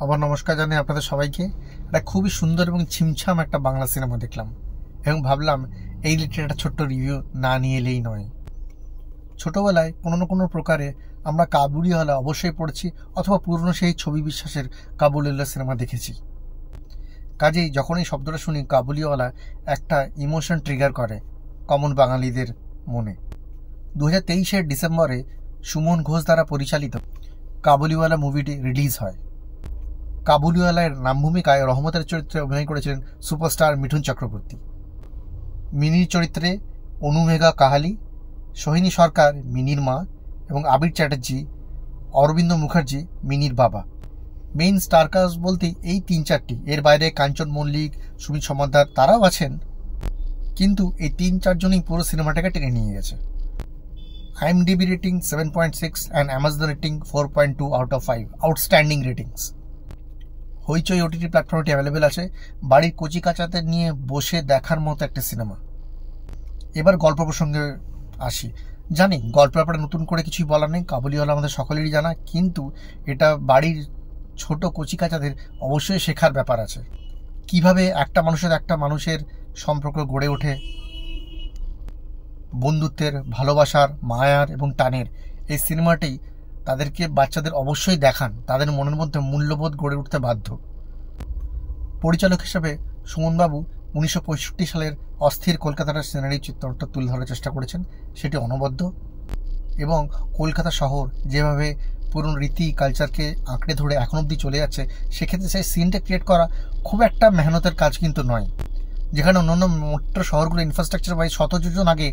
আবার নমস্কার জানাই আপনাদের সবাইকে। একটা খুবই সুন্দর এবং ছিমছাম একটা বাংলা সিনেমা দেখলাম এবং ভাবলাম এই রিলেটেড একটা ছোট্ট রিভিউ না নিয়ে এলেই নয়। ছোটবেলায় কোনো না কোনো প্রকারে আমরা কাবুলিওয়ালা অবশ্যই পড়েছি, অথবা পুরনো সেই ছবি বিশ্বাসের কাবুলিওয়ালা সিনেমা দেখেছি। কাজেই যখন এই শব্দটা শুনি কাবুলিওয়ালা, একটা ইমোশন ট্রিগার করে কমন বাঙালিদের মনে। 2023-এর ডিসেম্বরে সুমন ঘোষ দ্বারা পরিচালিত কাবুলিওয়ালা মুভিটি রিলিজ হয়। কাবুলিওয়ালার নাম ভূমিকায় রহমতের চরিত্রে অভিনয় করেছিলেন সুপারস্টার মিঠুন চক্রবর্তী। মিনির চরিত্রে অনুমেঘা কাহালি, সোহিনী সরকার মিনির মা এবং আবির চ্যাটার্জি, অরবিন্দ মুখার্জি মিনির বাবা। মেইন স্টারকাস্ট বলতে এই 3-4টি, এর বাইরে কাঞ্চন মল্লিক, সুমিত সমাদ্দার তারাও আছেন, কিন্তু এই 3-4 জনই পুরো সিনেমাটাকে টেনে নিয়ে গেছে। IMDb rating 7.6 and Amazon rating 4.2 out of 5, outstanding ratings. Hoichoi OTT প্ল্যাটফর্মটি available আছে। বাড়ির কচি কাচাতে নিয়ে বসে দেখার মতো একটা সিনেমা। এবার গল্প প্রসঙ্গে আসি। জানি গল্প ব্যাপারে নতুন করে কিছুই বলার নেই, কাবুলিওয়ালা আমাদের সকলেরই জানা, কিন্তু এটা বাড়ির ছোট কচি কাচাদের অবশ্যই শেখার ব্যাপার আছে। কিভাবে একটা মানুষের সম্পর্ক গড়ে ওঠে, বন্ধুত্বের, ভালোবাসার, মায়ার এবং টানের। এই সিনেমাটি তাদেরকে, বাচ্চাদের অবশ্যই দেখান, তাদের মনের মধ্যে মূল্যবোধ গড়ে উঠতে বাধ্য। পরিচালক হিসেবে সুমনবাবু 1965 সালের অস্থির কলকাতার সিনারি চিত্রটা তুলে ধরার চেষ্টা করেছেন। সেটি অনবদ্য এবং কলকাতা শহর যেভাবে পুরনো রীতি কালচারকে আঁকড়ে ধরে এখন অবধি চলে যাচ্ছে, সেক্ষেত্রে সেই সিনটা ক্রিয়েট করা খুব একটা মেহনতের কাজ কিন্তু নয়। যেখানে অন্যান্য মেট্রো শহরগুলো ইনফ্রাস্ট্রাকচার বাই শত যুগ আগে,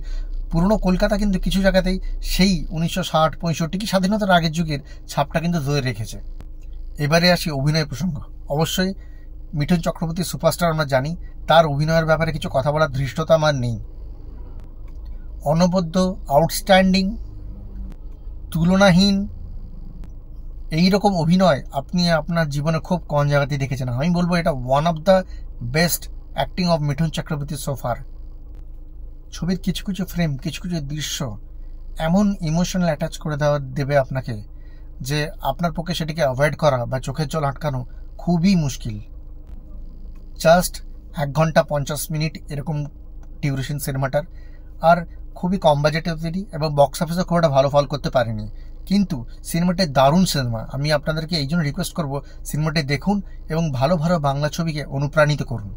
পুরনো কলকাতা কিন্তু কিছু জায়গাতেই সেই 1960-65 কি স্বাধীনতার আগের যুগের ছাপটা কিন্তু ধরে রেখেছে। এবারে আসি অভিনয় প্রসঙ্গ। অবশ্যই মিঠুন চক্রবর্তী সুপারস্টার, আমরা জানি, তার অভিনয়ের ব্যাপারে কিছু কথা বলার ধৃষ্টতা আমার নেই। অনবদ্য, আউটস্ট্যান্ডিং, তুলনাহীন এইরকম অভিনয় আপনি আপনার জীবনে খুব কম জায়গাতেই দেখেছেন। আমি বলবো এটা one of the best acting of Mithun Chakraborty সোফার। ছবির কিছু কিছু ফ্রেম, কিছু কিছু দৃশ্য এমন ইমোশনাল অ্যাটাচ করে দেবে আপনাকে, যে আপনার পক্ষে সেটিকে অ্যাভয়েড করা বা চোখের জল আটকানো খুবই মুশকিল। জাস্ট 1 ঘন্টা 50 মিনিট এরকম ডিউরেশন সিনেমাটার, আর খুবই কম বাজেটে তৈরি এবং বক্স অফিসে খুব একটা ভালো ফল করতে পারেনি, কিন্তু সিনেমাটি দারুণ সিনেমা। আমি আপনাদেরকে এই জন্য রিকোয়েস্ট করবো, সিনেমাটি দেখুন এবং ভালো ভালো বাংলা ছবিকে অনুপ্রাণিত করুন,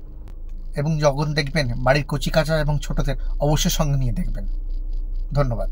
এবং যখন দেখবেন বাড়ির কচি কাঁচা এবং ছোটদের অবশ্যই সঙ্গে নিয়ে দেখবেন। ধন্যবাদ।